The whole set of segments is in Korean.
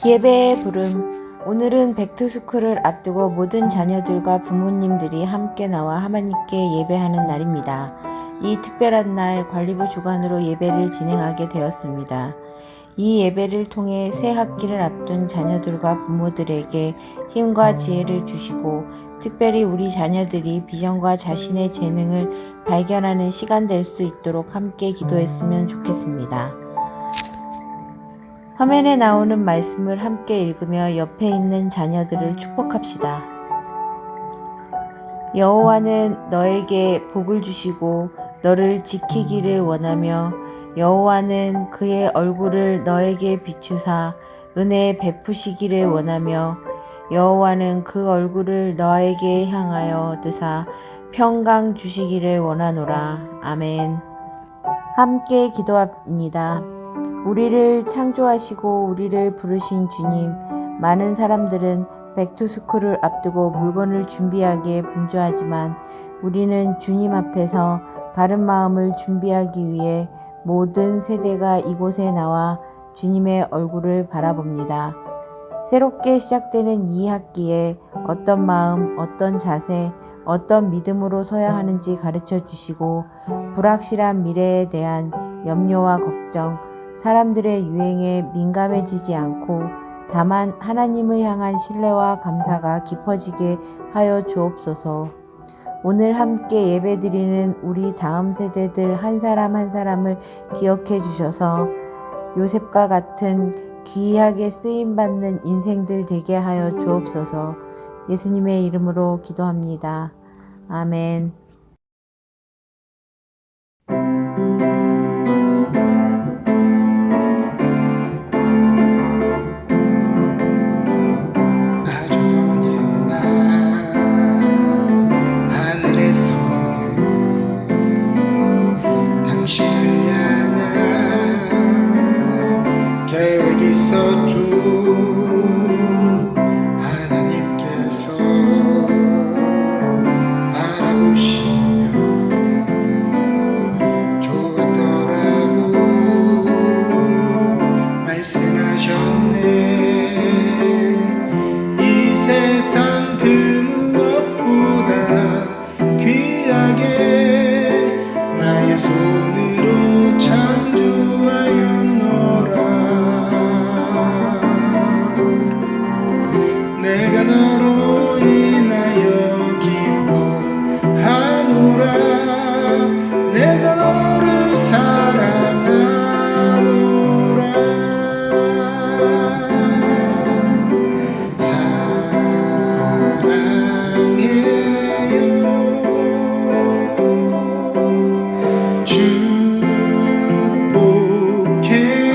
예배의 부름. 오늘은 백투스쿨을 앞두고 모든 자녀들과 부모님들이 함께 나와 하나님께 예배하는 날입니다. 이 특별한 날 관리부 주관으로 예배를 진행하게 되었습니다. 이 예배를 통해 새 학기를 앞둔 자녀들과 부모들에게 힘과 지혜를 주시고 특별히 우리 자녀들이 비전과 자신의 재능을 발견하는 시간 될 수 있도록 함께 기도했으면 좋겠습니다. 화면에 나오는 말씀을 함께 읽으며 옆에 있는 자녀들을 축복합시다. 여호와는 너에게 복을 주시고 너를 지키기를 원하며 여호와는 그의 얼굴을 너에게 비추사 은혜 베푸시기를 원하며 여호와는 그 얼굴을 너에게 향하여 드사 평강 주시기를 원하노라. 아멘. 함께 기도합니다. 우리를 창조하시고 우리를 부르신 주님, 많은 사람들은 백투스쿨을 앞두고 물건을 준비하기에 분주하지만 우리는 주님 앞에서 바른 마음을 준비하기 위해 모든 세대가 이곳에 나와 주님의 얼굴을 바라봅니다. 새롭게 시작되는 이 학기에 어떤 마음, 어떤 자세, 어떤 믿음으로 서야 하는지 가르쳐 주시고 불확실한 미래에 대한 염려와 걱정, 사람들의 유행에 민감해지지 않고 다만 하나님을 향한 신뢰와 감사가 깊어지게 하여 주옵소서. 오늘 함께 예배드리는 우리 다음 세대들 한 사람 한 사람을 기억해 주셔서 요셉과 같은 귀하게 쓰임받는 인생들 되게 하여 주옵소서. 예수님의 이름으로 기도합니다. 아멘. 아주 먼 옛날 하늘에서는 당신을 향한 계획이 있었죠. 하나님께서 바라보시며 좋았더라고 말씀하셨네. 이 세상 그 무엇보다 귀하게 나의 손으로 창조하였노라. 내가 너로 인하여 기뻐하노라. 내가 너를 사랑하노라. 사랑해요. 축복해요.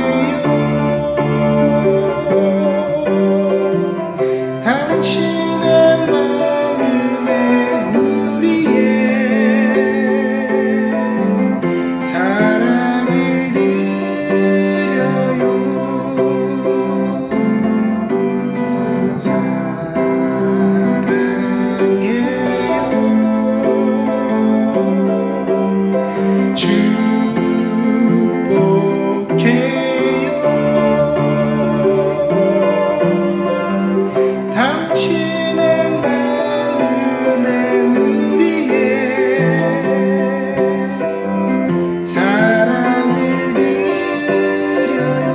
당신의 마음에 우리의 사랑을 드려요. 사랑해요. 축복해요. 당신의 마음에 우리의 사랑을 드려요.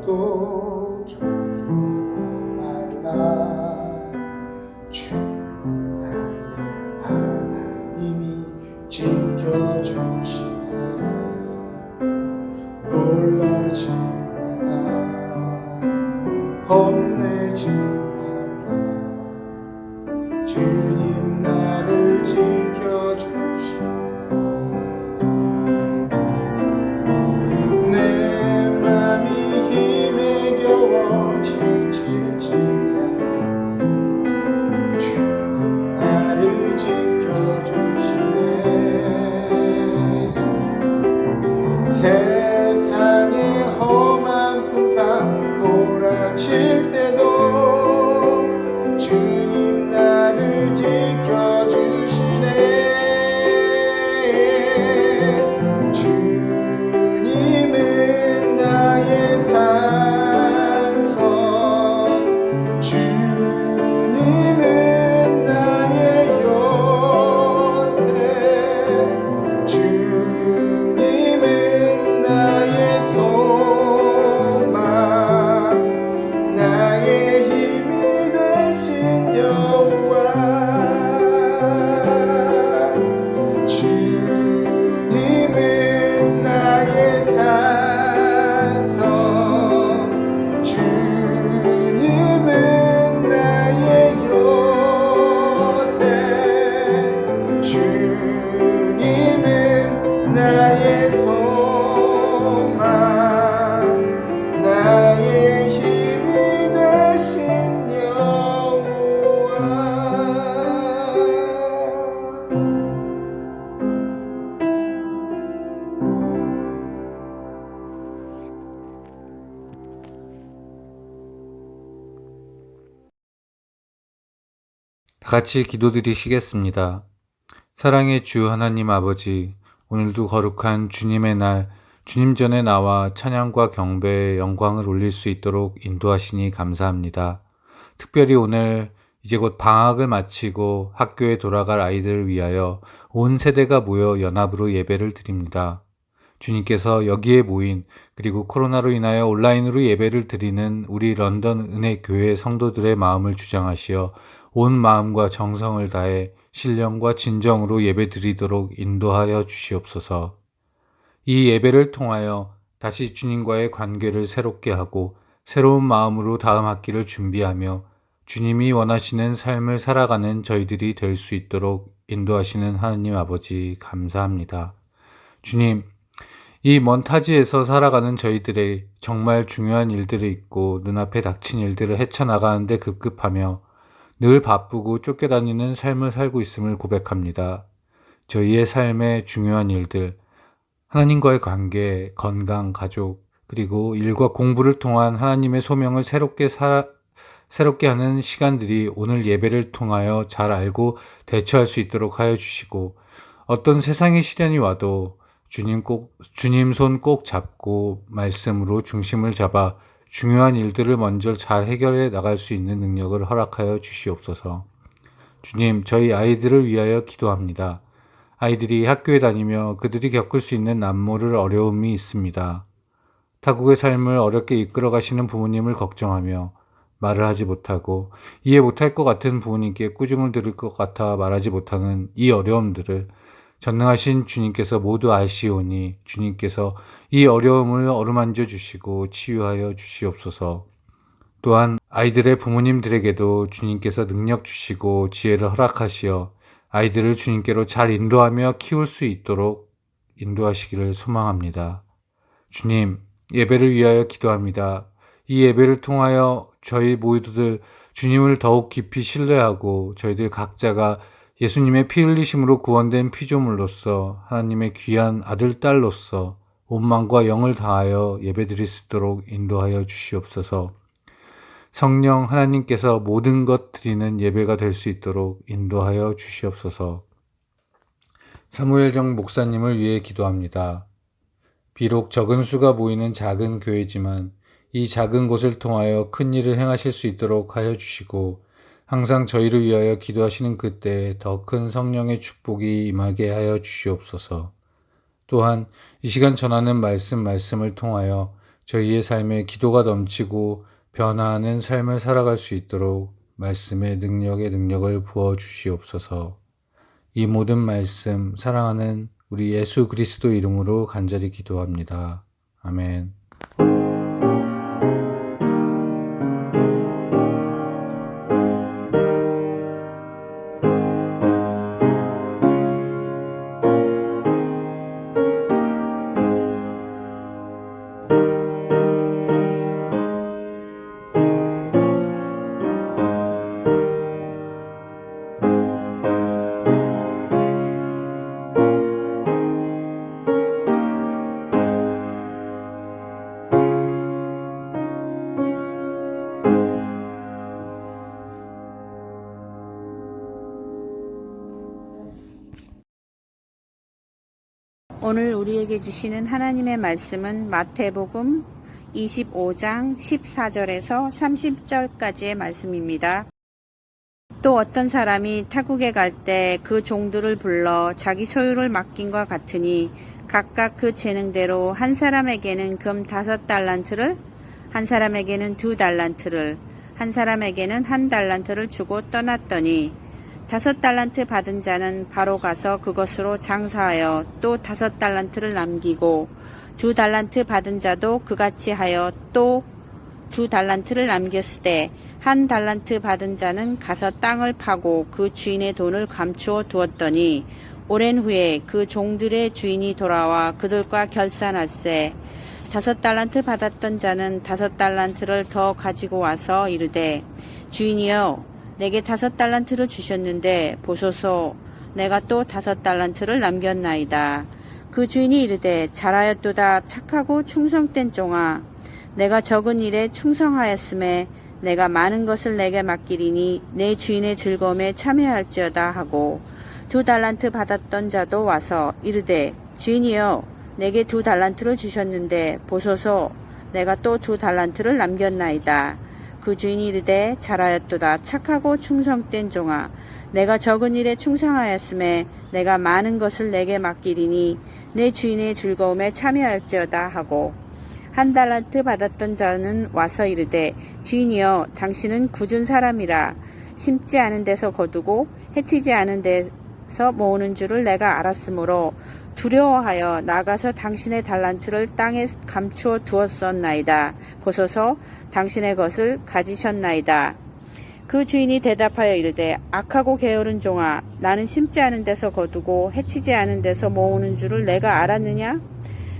아무것도 두려워 말라. 주 나의 하나님이 지켜주시네. 놀라지 말라. 겁내지 말라. 주님 나를 지켜주시네. 내 맘이 힘에 겨워 지칠지라도 주님 나를 지켜주시네. 세상의 험한 풍파 몰아칠 때도 주님 나를 지켜주시네. 주님은 나의 산성, 주님은 나의 요새, 주님은 나의 소망, 나의 힘이 되신 여호와. 주님은 나의 산성, 주님은 나의 요새, 주님은 나의 소망, 나의 힘이 되신 여호와. 다 같이 기도드리시겠습니다. 사랑의 주 하나님 아버지, 오늘도 거룩한 주님의 날, 주님 전에 나와 찬양과 경배의 영광을 올릴 수 있도록 인도하시니 감사합니다. 특별히 오늘 이제 곧 방학을 마치고 학교에 돌아갈 아이들을 위하여 온 세대가 모여 연합으로 예배를 드립니다. 주님께서 여기에 모인 그리고 코로나로 인하여 온라인으로 예배를 드리는 우리 런던 은혜교회 성도들의 마음을 주장하시어 온 마음과 정성을 다해 신령과 진정으로 예배 드리도록 인도하여 주시옵소서. 이 예배를 통하여 다시 주님과의 관계를 새롭게 하고 새로운 마음으로 다음 학기를 준비하며 주님이 원하시는 삶을 살아가는 저희들이 될 수 있도록 인도하시는 하느님 아버지 감사합니다. 주님, 이 먼 타지에서 살아가는 저희들의 정말 중요한 일들이 있고 눈앞에 닥친 일들을 헤쳐나가는데 급급하며 늘 바쁘고 쫓겨다니는 삶을 살고 있음을 고백합니다. 저희의 삶의 중요한 일들, 하나님과의 관계, 건강, 가족, 그리고 일과 공부를 통한 하나님의 소명을 새롭게 하는 시간들이 오늘 예배를 통하여 잘 알고 대처할 수 있도록 하여 주시고 어떤 세상의 시련이 와도 주님 손 꼭 잡고 말씀으로 중심을 잡아 중요한 일들을 먼저 잘 해결해 나갈 수 있는 능력을 허락하여 주시옵소서. 주님, 저희 아이들을 위하여 기도합니다. 아이들이 학교에 다니며 그들이 겪을 수 있는 남모를 어려움이 있습니다. 타국의 삶을 어렵게 이끌어 가시는 부모님을 걱정하며 말을 하지 못하고 이해 못할 것 같은 부모님께 꾸중을 들을 것 같아 말하지 못하는 이 어려움들을 전능하신 주님께서 모두 아시오니 주님께서 이 어려움을 어루만져 주시고 치유하여 주시옵소서. 또한 아이들의 부모님들에게도 주님께서 능력 주시고 지혜를 허락하시어 아이들을 주님께로 잘 인도하며 키울 수 있도록 인도하시기를 소망합니다. 주님, 예배를 위하여 기도합니다. 이 예배를 통하여 저희 모두들 주님을 더욱 깊이 신뢰하고 저희들 각자가 예수님의 피 흘리심으로 구원된 피조물로서 하나님의 귀한 아들, 딸로서 온 마음과 영을 다하여 예배드릴 수 있도록 인도하여 주시옵소서. 성령 하나님께서 모든 것 드리는 예배가 될 수 있도록 인도하여 주시옵소서. 사무엘정 목사님을 위해 기도합니다. 비록 적은 수가 모이는 작은 교회지만 이 작은 곳을 통하여 큰 일을 행하실 수 있도록 하여 주시고 항상 저희를 위하여 기도하시는 그때에 더 큰 성령의 축복이 임하게 하여 주시옵소서. 또한 이 시간 전하는 말씀을 통하여 저희의 삶에 기도가 넘치고 변화하는 삶을 살아갈 수 있도록 말씀의 능력을 부어 주시옵소서. 이 모든 말씀 사랑하는 우리 예수 그리스도 이름으로 간절히 기도합니다. 아멘. 오늘 우리에게 주시는 하나님의 말씀은 마태복음 25장 14절에서 30절까지의 말씀입니다. 또 어떤 사람이 타국에 갈 때 그 종들을 불러 자기 소유를 맡긴과 같으니 각각 그 재능대로 한 사람에게는 금 5달란트를, 한 사람에게는 2달란트를, 한 사람에게는 1달란트를 주고 떠났더니 5달란트 받은 자는 바로 가서 그것으로 장사하여 또 5달란트를 남기고 2달란트 받은 자도 그같이 하여 또 2달란트를 남겼을 때 1달란트 받은 자는 가서 땅을 파고 그 주인의 돈을 감추어 두었더니 오랜 후에 그 종들의 주인이 돌아와 그들과 결산할세 5달란트 받았던 자는 5달란트를 더 가지고 와서 이르되 주인이여 내게 5달란트를 주셨는데 보소서 내가 또 5달란트를 남겼나이다. 그 주인이 이르되 잘하였도다 착하고 충성된 종아 내가 적은 일에 충성하였음에 내가 많은 것을 내게 맡기리니 내 주인의 즐거움에 참여할지어다 하고 2달란트 받았던 자도 와서 이르되 주인이여 내게 2달란트를 주셨는데 보소서 내가 또 2달란트를 남겼나이다. 그 주인이 이르되 잘하였도다. 착하고 충성된 종아, 내가 적은 일에 충성하였음에 내가 많은 것을 내게 맡기리니 내 주인의 즐거움에 참여할지어다 하고, 한 달란트 받았던 자는 와서 이르되 주인이여, 당신은 굳은 사람이라 심지 않은 데서 거두고 해치지 않은 데서 모으는 줄을 내가 알았으므로 두려워하여 나가서 당신의 달란트를 땅에 감추어 두었었나이다. 보소서, 당신의 것을 가지셨나이다. 그 주인이 대답하여 이르되 악하고 게으른 종아, 나는 심지 않은 데서 거두고 해치지 않은 데서 모으는 줄을 내가 알았느냐?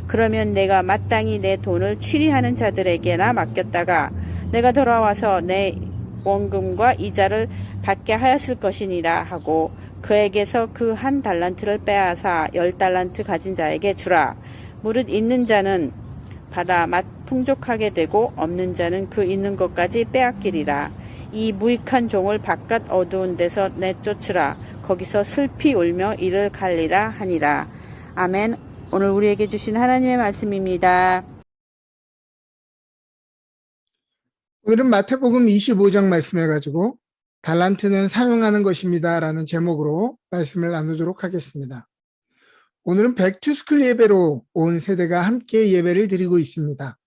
그러면 내가 마땅히 내 돈을 취리하는 자들에게나 맡겼다가 내가 돌아와서 내 원금과 이자를 받게 하였을 것이니라 하고, 그에게서 그 한 달란트를 빼앗아 10달란트 가진 자에게 주라. 무릇 있는 자는 받아 풍족하게 되고 없는 자는 그 있는 것까지 빼앗기리라. 이 무익한 종을 바깥 어두운 데서 내쫓으라. 거기서 슬피 울며 이를 갈리라 하니라. 아멘. 오늘 우리에게 주신 하나님의 말씀입니다. 오늘은 마태복음 25장 말씀을 가지고 달란트는 사용하는 것입니다 라는 제목으로 말씀을 나누도록 하겠습니다. 오늘은 백투스쿨 예배로 온 세대가 함께 예배를 드리고 있습니다.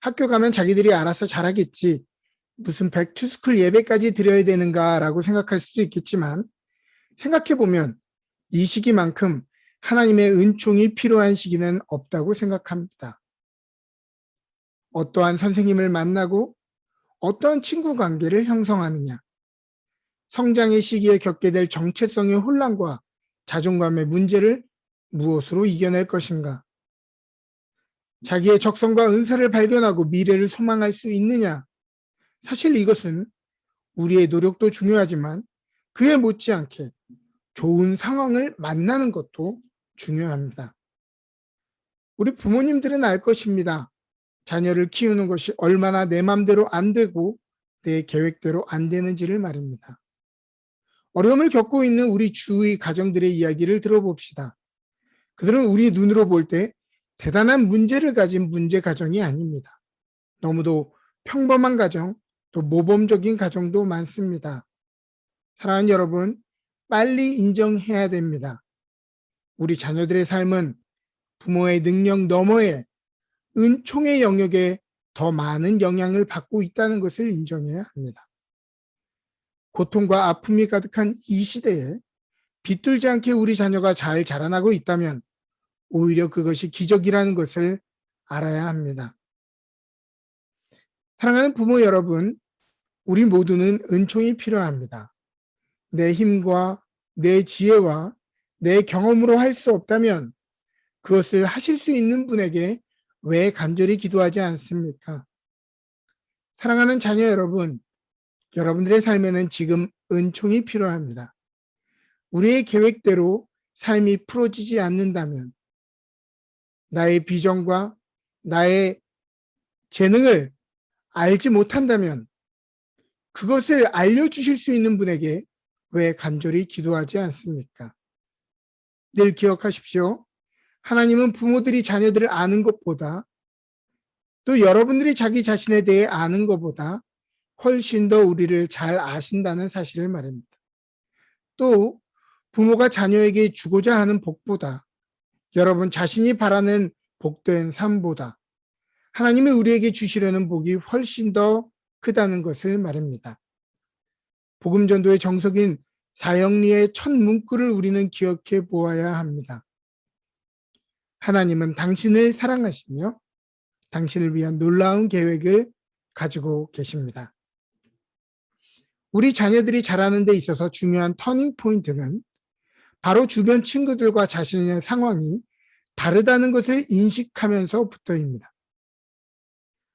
학교 가면 자기들이 알아서 잘하겠지, 무슨 백투스쿨 예배까지 드려야 되는가 라고 생각할 수도 있겠지만, 생각해보면 이 시기만큼 하나님의 은총이 필요한 시기는 없다고 생각합니다. 어떠한 선생님을 만나고 어떠한 친구 관계를 형성하느냐, 성장의 시기에 겪게 될 정체성의 혼란과 자존감의 문제를 무엇으로 이겨낼 것인가, 자기의 적성과 은사를 발견하고 미래를 소망할 수 있느냐. 사실 이것은 우리의 노력도 중요하지만 그에 못지않게 좋은 상황을 만나는 것도 중요합니다. 우리 부모님들은 알 것입니다. 자녀를 키우는 것이 얼마나 내 맘대로 안 되고 내 계획대로 안 되는지를 말입니다. 어려움을 겪고 있는 우리 주위 가정들의 이야기를 들어봅시다. 그들은 우리 눈으로 볼 때 대단한 문제를 가진 문제 가정이 아닙니다. 너무도 평범한 가정, 또 모범적인 가정도 많습니다. 사랑하는 여러분, 빨리 인정해야 됩니다. 우리 자녀들의 삶은 부모의 능력 너머에 은총의 영역에 더 많은 영향을 받고 있다는 것을 인정해야 합니다. 고통과 아픔이 가득한 이 시대에 비뚤지 않게 우리 자녀가 잘 자라나고 있다면 오히려 그것이 기적이라는 것을 알아야 합니다. 사랑하는 부모 여러분, 우리 모두는 은총이 필요합니다. 내 힘과 내 지혜와 내 경험으로 할 수 없다면 그것을 하실 수 있는 분에게 왜 간절히 기도하지 않습니까? 사랑하는 자녀 여러분, 여러분들의 삶에는 지금 은총이 필요합니다. 우리의 계획대로 삶이 풀어지지 않는다면, 나의 비전과 나의 재능을 알지 못한다면 그것을 알려주실 수 있는 분에게 왜 간절히 기도하지 않습니까? 늘 기억하십시오. 하나님은 부모들이 자녀들을 아는 것보다, 또 여러분들이 자기 자신에 대해 아는 것보다 훨씬 더 우리를 잘 아신다는 사실을 말합니다. 또 부모가 자녀에게 주고자 하는 복보다, 여러분 자신이 바라는 복된 삶보다 하나님이 우리에게 주시려는 복이 훨씬 더 크다는 것을 말합니다. 복음전도의 정석인 사형리의 첫 문구를 우리는 기억해 보아야 합니다. 하나님은 당신을 사랑하시며 당신을 위한 놀라운 계획을 가지고 계십니다. 우리 자녀들이 자라는 데 있어서 중요한 터닝 포인트는 바로 주변 친구들과 자신의 상황이 다르다는 것을 인식하면서부터입니다.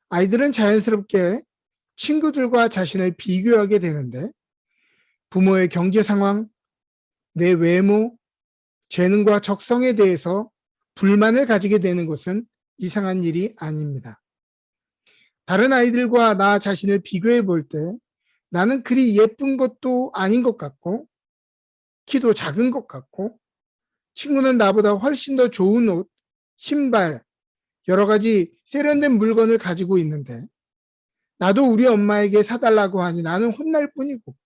아이들은 자연스럽게 친구들과 자신을 비교하게 되는데, 부모의 경제 상황, 내 외모, 재능과 적성에 대해서 불만을 가지게 되는 것은 이상한 일이 아닙니다. 다른 아이들과 나 자신을 비교해 볼 때 나는 그리 예쁜 것도 아닌 것 같고, 키도 작은 것 같고, 친구는 나보다 훨씬 더 좋은 옷, 신발, 여러 가지 세련된 물건을 가지고 있는데 나도 우리 엄마에게 사달라고 하니 나는 혼날 뿐이고,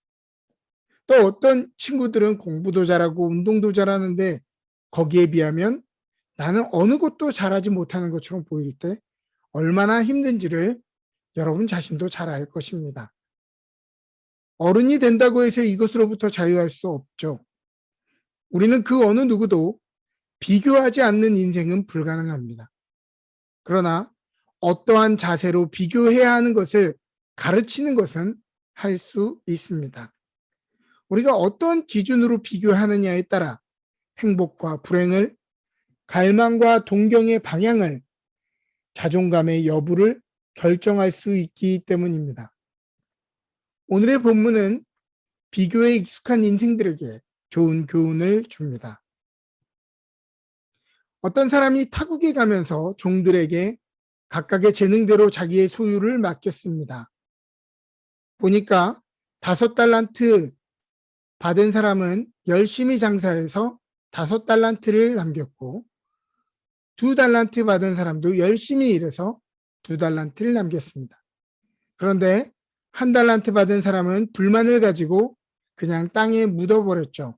또 어떤 친구들은 공부도 잘하고 운동도 잘하는데 거기에 비하면 나는 어느 것도 잘하지 못하는 것처럼 보일 때 얼마나 힘든지를 여러분 자신도 잘 알 것입니다. 어른이 된다고 해서 이것으로부터 자유할 수 없죠. 우리는 그 어느 누구도 비교하지 않는 인생은 불가능합니다. 그러나 어떠한 자세로 비교해야 하는 것을 가르치는 것은 할 수 있습니다. 우리가 어떤 기준으로 비교하느냐에 따라 행복과 불행을, 갈망과 동경의 방향을, 자존감의 여부를 결정할 수 있기 때문입니다. 오늘의 본문은 비교에 익숙한 인생들에게 좋은 교훈을 줍니다. 어떤 사람이 타국에 가면서 종들에게 각각의 재능대로 자기의 소유를 맡겼습니다. 보니까 5달란트 받은 사람은 열심히 장사해서 5달란트를 남겼고, 2달란트 받은 사람도 열심히 일해서 2달란트를 남겼습니다. 그런데 1달란트 받은 사람은 불만을 가지고 그냥 땅에 묻어버렸죠.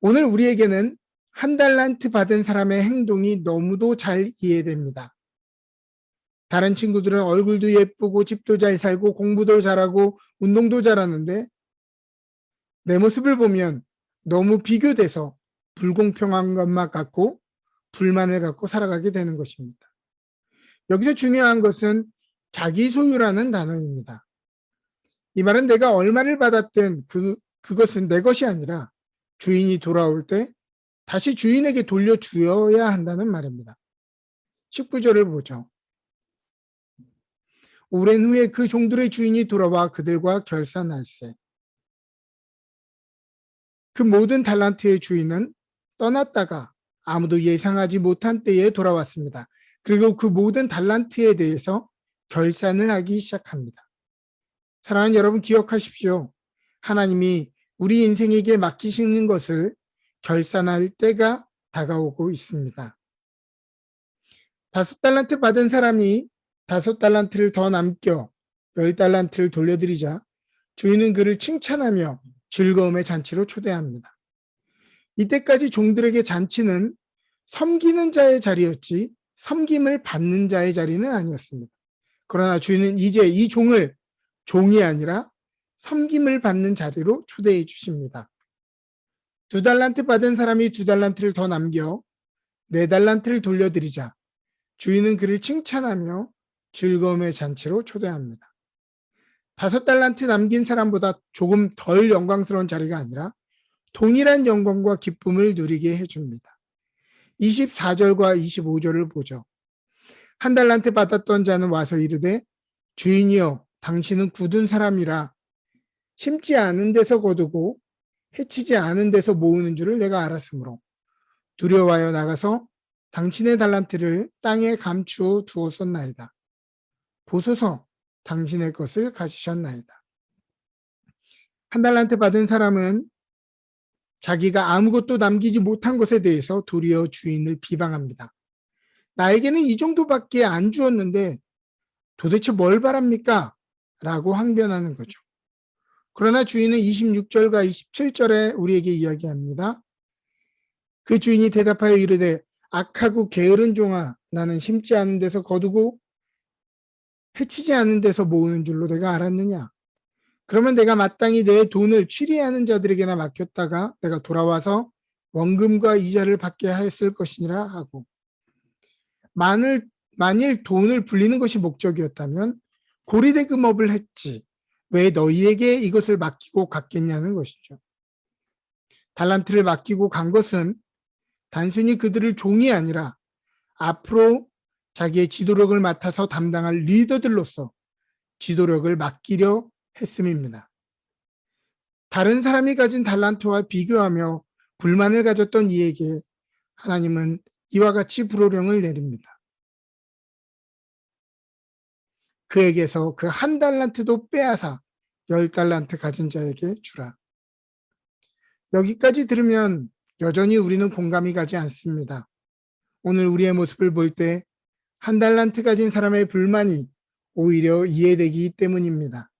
오늘 우리에게는 1달란트 받은 사람의 행동이 너무도 잘 이해됩니다. 다른 친구들은 얼굴도 예쁘고 집도 잘 살고 공부도 잘하고 운동도 잘하는데 내 모습을 보면 너무 비교돼서 불공평한 것만 같고 불만을 갖고 살아가게 되는 것입니다. 여기서 중요한 것은 자기 소유라는 단어입니다. 이 말은 내가 얼마를 받았든 그것은 내 것이 아니라 주인이 돌아올 때 다시 주인에게 돌려주어야 한다는 말입니다. 19절을 보죠. 오랜 후에 그 종들의 주인이 돌아와 그들과 결산할세. 그 모든 달란트의 주인은 떠났다가 아무도 예상하지 못한 때에 돌아왔습니다. 그리고 그 모든 달란트에 대해서 결산을 하기 시작합니다. 사랑하는 여러분, 기억하십시오. 하나님이 우리 인생에게 맡기시는 것을 결산할 때가 다가오고 있습니다. 5달란트 받은 사람이 5달란트를 더 남겨 10달란트를 돌려드리자 주인은 그를 칭찬하며 즐거움의 잔치로 초대합니다. 이때까지 종들에게 잔치는 섬기는 자의 자리였지 섬김을 받는 자의 자리는 아니었습니다. 그러나 주인은 이제 이 종을 종이 아니라 섬김을 받는 자리로 초대해 주십니다. 2달란트 받은 사람이 2달란트를 더 남겨 4달란트를 돌려드리자 주인은 그를 칭찬하며 즐거움의 잔치로 초대합니다. 5달란트 남긴 사람보다 조금 덜 영광스러운 자리가 아니라 동일한 영광과 기쁨을 누리게 해줍니다. 24절과 25절을 보죠. 1달란트 받았던 자는 와서 이르되 주인이여 당신은 굳은 사람이라 심지 않은 데서 거두고 해치지 않은 데서 모으는 줄을 내가 알았으므로 두려워하여 나가서 당신의 달란트를 땅에 감추어 두었었나이다. 보소서 당신의 것을 가지셨나이다. 1달란트 받은 사람은 자기가 아무것도 남기지 못한 것에 대해서 도리어 주인을 비방합니다. 나에게는 이 정도밖에 안 주었는데 도대체 뭘 바랍니까? 라고 항변하는 거죠. 그러나 주인은 26절과 27절에 우리에게 이야기합니다. 그 주인이 대답하여 이르되 악하고 게으른 종아, 나는 심지 않은 데서 거두고 해치지 않은 데서 모으는 줄로 내가 알았느냐? 그러면 내가 마땅히 내 돈을 취리하는 자들에게나 맡겼다가 내가 돌아와서 원금과 이자를 받게 하였을 것이니라 하고, 만일 돈을 불리는 것이 목적이었다면 고리대금업을 했지 왜 너희에게 이것을 맡기고 갔겠냐는 것이죠. 달란트를 맡기고 간 것은 단순히 그들을 종이 아니라 앞으로 자기의 지도력을 맡아서 담당할 리더들로서 지도력을 맡기려 했음입니다. 다른 사람이 가진 달란트와 비교하며 불만을 가졌던 이에게 하나님은 이와 같이 불호령을 내립니다. 그에게서 그 1달란트도 빼앗아 10달란트 가진 자에게 주라. 여기까지 들으면 여전히 우리는 공감이 가지 않습니다. 오늘 우리의 모습을 볼 때 1달란트 가진 사람의 불만이 오히려 이해되기 때문입니다.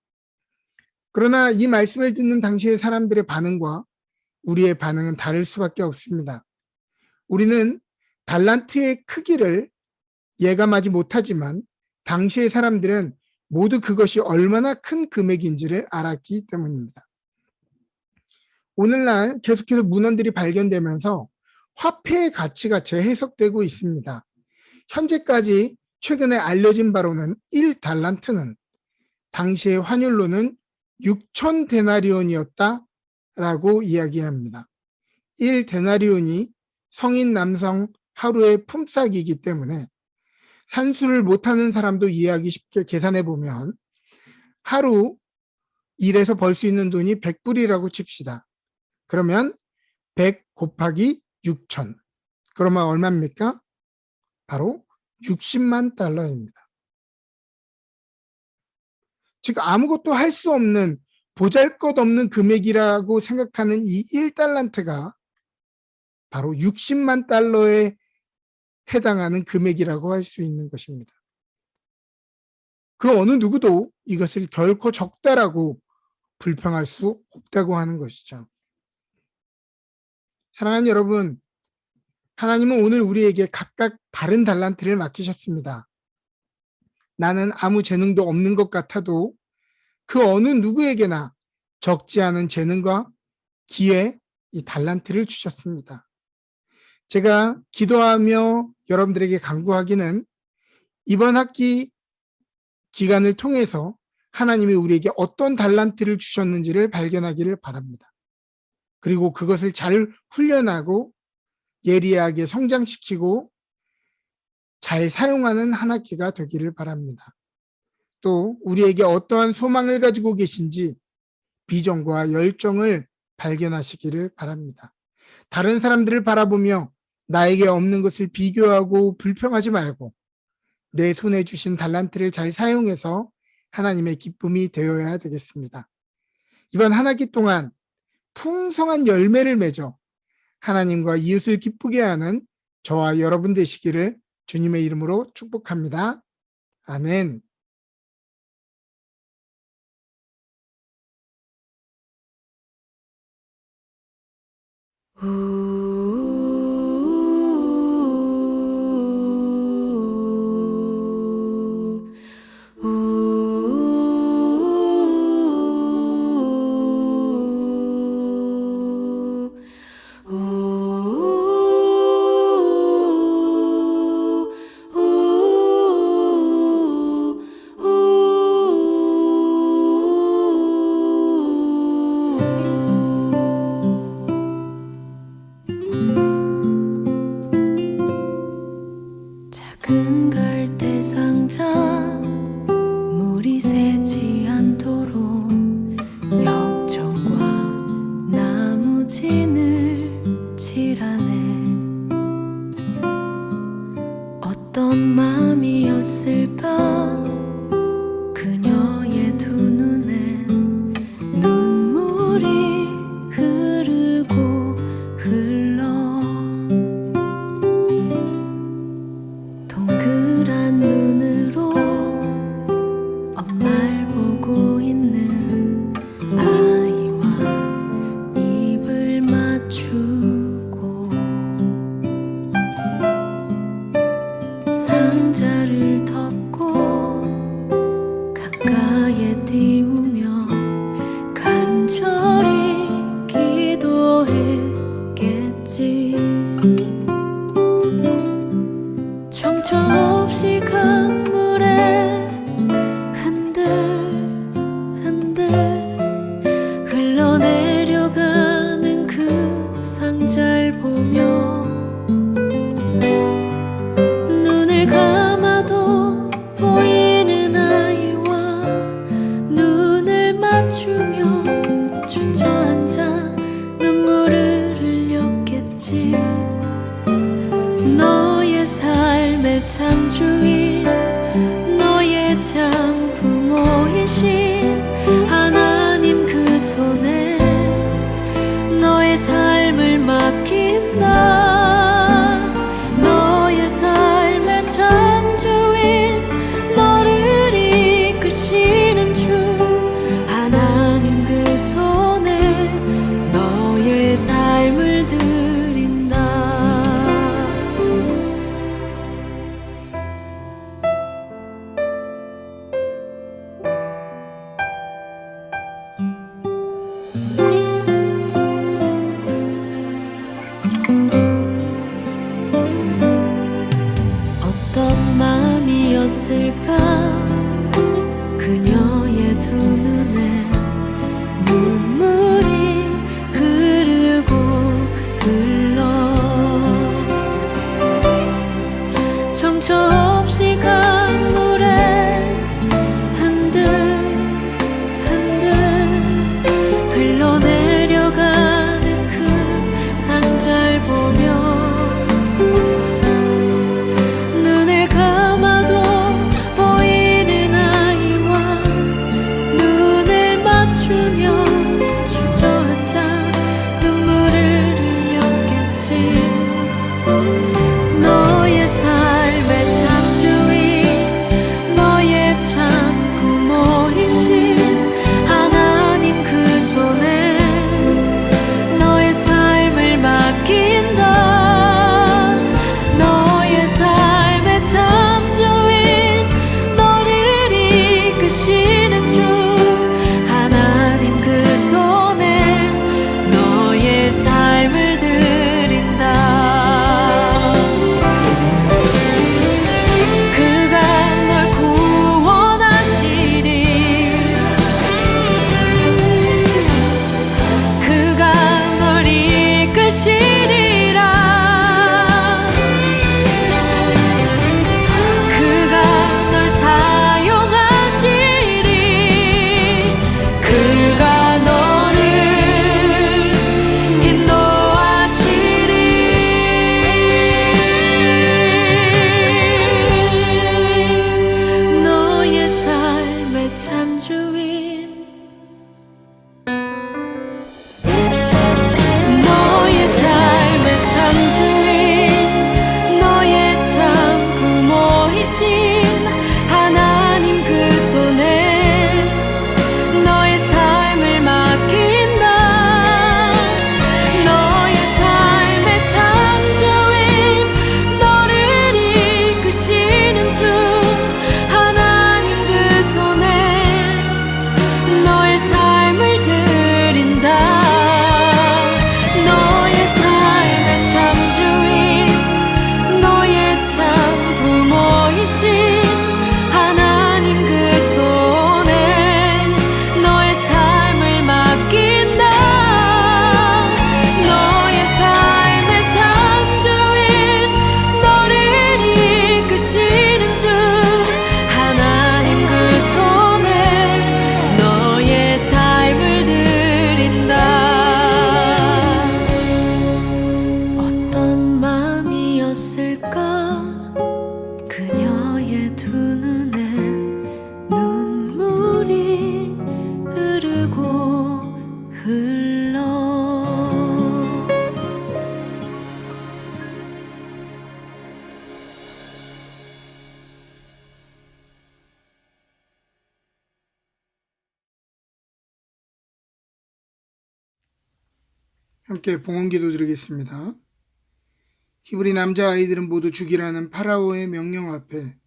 그러나 이 말씀을 듣는 당시의 사람들의 반응과 우리의 반응은 다를 수밖에 없습니다. 우리는 달란트의 크기를 예감하지 못하지만 당시의 사람들은 모두 그것이 얼마나 큰 금액인지를 알았기 때문입니다. 오늘날 계속해서 문헌들이 발견되면서 화폐의 가치가 재해석되고 있습니다. 현재까지 최근에 알려진 바로는 1달란트는 당시의 환율로는 6,000데나리온이었다라고 이야기합니다. 1데나리온이 성인 남성 하루의 품삯이기 때문에 산수를 못하는 사람도 이해하기 쉽게 계산해 보면 하루 일해서 벌 수 있는 돈이 100불이라고 칩시다. 그러면 100 곱하기 6,000. 그러면 얼마입니까? 바로 60만 달러입니다. 즉 아무것도 할 수 없는 보잘것없는 금액이라고 생각하는 이 1달란트가 바로 60만 달러에 해당하는 금액이라고 할 수 있는 것입니다. 그 어느 누구도 이것을 결코 적다라고 불평할 수 없다고 하는 것이죠. 사랑하는 여러분, 하나님은 오늘 우리에게 각각 다른 달란트를 맡기셨습니다. 나는 아무 재능도 없는 것 같아도 그 어느 누구에게나 적지 않은 재능과 기회, 이 달란트를 주셨습니다. 제가 기도하며 여러분들에게 간구하기는 이번 학기 기간을 통해서 하나님이 우리에게 어떤 달란트를 주셨는지를 발견하기를 바랍니다. 그리고 그것을 잘 훈련하고 예리하게 성장시키고 잘 사용하는 한 학기가 되기를 바랍니다. 또 우리에게 어떠한 소망을 가지고 계신지 비전과 열정을 발견하시기를 바랍니다. 다른 사람들을 바라보며 나에게 없는 것을 비교하고 불평하지 말고 내 손에 주신 달란트를 잘 사용해서 하나님의 기쁨이 되어야 되겠습니다. 이번 한 학기 동안 풍성한 열매를 맺어 하나님과 이웃을 기쁘게 하는 저와 여러분 되시기를 주님의 이름으로 축복합니다. 아멘. 작은 갈대 상자 물이 새지 않도록 역청과 나무진을 칠하네. 어떤 맘이었을까 그녀의 두 눈엔 눈물이 흐르고 흘러 동그란 눈으로 엄마를 보고 있는 아이와 입을 맞추고 상자를 덮고 가까이에 띄우며 간절히 기도했겠지. 정처 없이 강물에 흔들흔들 흘러내려가는 그 상자를 보며 눈을 감아도 보이는 아이와 눈을 맞추며 주저앉아 눈물을 흘렸겠지. 너의 삶의 창조인 너의 참 부모이신 하나님 그 손에 너의 삶을 맡긴다. 너의 삶의 창조인 너를 없을까? 그녀의 두 눈에 눈물이 흐르고 흘러 정처 없이 강물에 한들 흘러내려가는 그 상자를 보며 눈을 감아도 보이는 아이와 눈을 맞추며 주저앉아 눈물을 흘렸겠지. 너의 삶의 참주인 너의 참 부모이신 하나님 그 손에 너의 삶을 맡긴다. 너의 삶의 참주인 너를 이끄시는 주 하나님 그 손에 너의 삶을 드린다. 그가 널 구원하시리. 그가 널 이끄시리라. 그가 널 사용하시리. 그가 너를 인도하시리. 너의 삶의 참주인 너의 삶의 참주인 너의 참 부모이신 하나님 그 손에 너의 삶을 맡긴다. 너의 삶의 참주인 너를 이끄시는 주 하나님 그 손에 너의 삶을 드린다. 너의 삶의 참주인 너의 참 부모이신 하나님 그 손에 너의 삶을 맡긴다. 너의 삶의 참주인 너를 이끄시는 주 하나님 그 손에 너의 삶을 드린다. 어떤 마음이었을까? 그녀의 두 눈엔 눈물이 흐르고 흘러 함께 봉헌기도 드리겠습니다. 히브리 남자아이들은 모두 죽이라는 파라오의 명령 앞에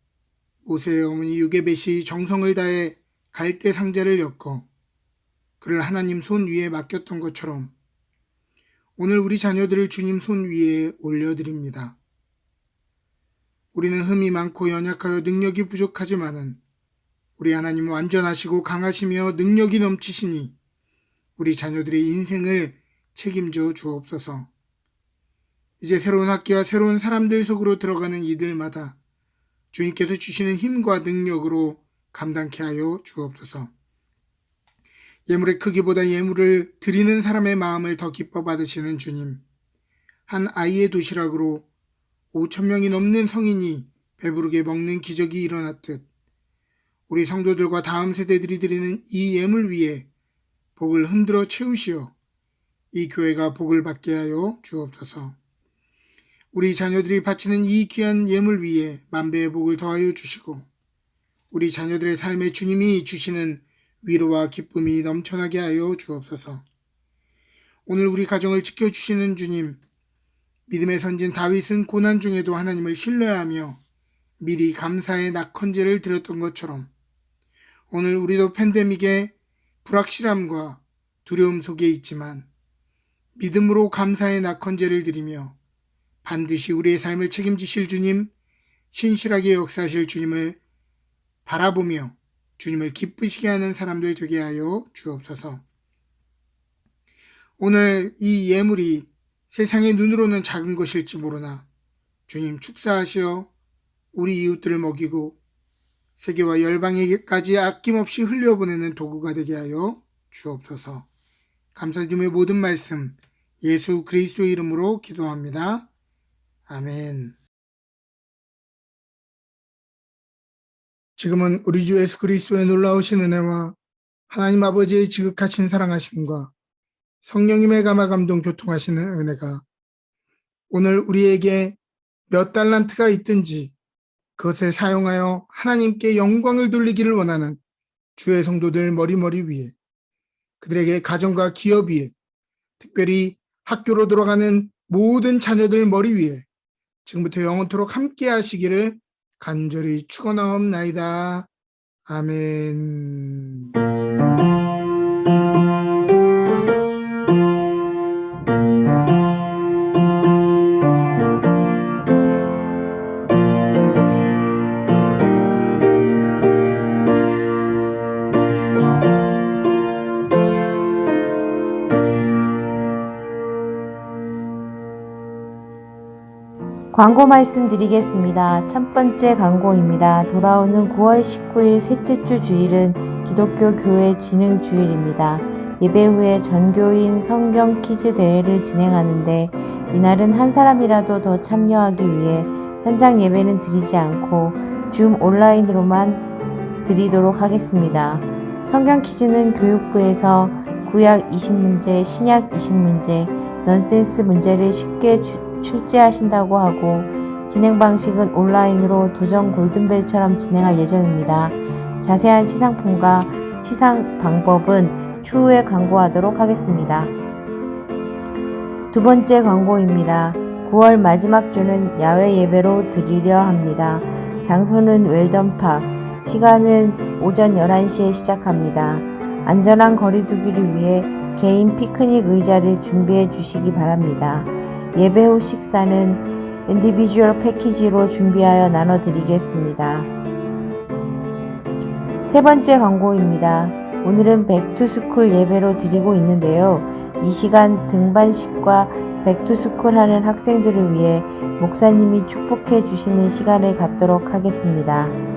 모세의 어머니 요게벳이 정성을 다해 갈대 상자를 엮어 그를 하나님 손 위에 맡겼던 것처럼 오늘 우리 자녀들을 주님 손 위에 올려드립니다. 우리는 흠이 많고 연약하여 능력이 부족하지만은 우리 하나님은 완전하시고 강하시며 능력이 넘치시니 우리 자녀들의 인생을 책임져 주옵소서. 이제 새로운 학기와 새로운 사람들 속으로 들어가는 이들마다 주님께서 주시는 힘과 능력으로 감당케 하여 주옵소서. 예물의 크기보다 예물을 드리는 사람의 마음을 더 기뻐 받으시는 주님. 한 아이의 도시락으로 5,000명이 넘는 성인이 배부르게 먹는 기적이 일어났듯 우리 성도들과 다음 세대들이 드리는 이 예물 위에 복을 흔들어 채우시어 이 교회가 복을 받게 하여 주옵소서. 우리 자녀들이 바치는 이 귀한 예물 위에 만배의 복을 더하여 주시고 우리 자녀들의 삶에 주님이 주시는 위로와 기쁨이 넘쳐나게 하여 주옵소서. 오늘 우리 가정을 지켜주시는 주님, 믿음의 선진 다윗은 고난 중에도 하나님을 신뢰하며 미리 감사의 낙헌제를 드렸던 것처럼 오늘 우리도 팬데믹의 불확실함과 두려움 속에 있지만 믿음으로 감사의 낙헌제를 드리며 반드시 우리의 삶을 책임지실 주님, 신실하게 역사하실 주님을 바라보며 주님을 기쁘시게 하는 사람들 되게 하여 주옵소서. 오늘 이 예물이 세상의 눈으로는 작은 것일지 모르나 주님 축사하시어 우리 이웃들을 먹이고 세계와 열방에게까지 아낌없이 흘려보내는 도구가 되게 하여 주옵소서. 감사드리며 모든 말씀 예수 그리스도의 이름으로 기도합니다. 아멘. 지금은 우리 주 예수 그리스도의 놀라우신 은혜와 하나님 아버지의 지극하신 사랑하심과 성령님의 감화 감동 교통하시는 은혜가 오늘 우리에게 몇 달란트가 있든지 그것을 사용하여 하나님께 영광을 돌리기를 원하는 주의 성도들 머리머리 위에, 그들에게 가정과 기업 위에, 특별히 학교로 돌아가는 모든 자녀들 머리 위에 지금부터 영원토록 함께 하시기를 간절히 축원하옵나이다. 아멘. 광고 말씀드리겠습니다. 첫 번째 광고입니다. 돌아오는 9월 19일 셋째 주 주일은 기독교 교회 진흥 주일입니다. 예배 후에 전교인 성경 퀴즈 대회를 진행하는데 이날은 한 사람이라도 더 참여하기 위해 현장 예배는 드리지 않고 줌 온라인으로만 드리도록 하겠습니다. 성경 퀴즈는 교육부에서 구약 20문제, 신약 20문제, 넌센스 문제를 쉽게 출제하신다고 하고 진행 방식은 온라인으로 도전 골든벨처럼 진행할 예정입니다. 자세한 시상품과 시상 방법은 추후에 광고하도록 하겠습니다. 두 번째 광고입니다. 9월 마지막 주는 야외 예배로 드리려 합니다. 장소는 웰던팍, 시간은 오전 11시에 시작합니다. 안전한 거리두기를 위해 개인 피크닉 의자를 준비해 주시기 바랍니다. 예배 후 식사는 인디비주얼 패키지로 준비하여 나눠드리겠습니다. 세 번째 광고입니다. 오늘은 백투스쿨 예배로 드리고 있는데요. 이 시간 등반식과 백투스쿨 하는 학생들을 위해 목사님이 축복해 주시는 시간을 갖도록 하겠습니다.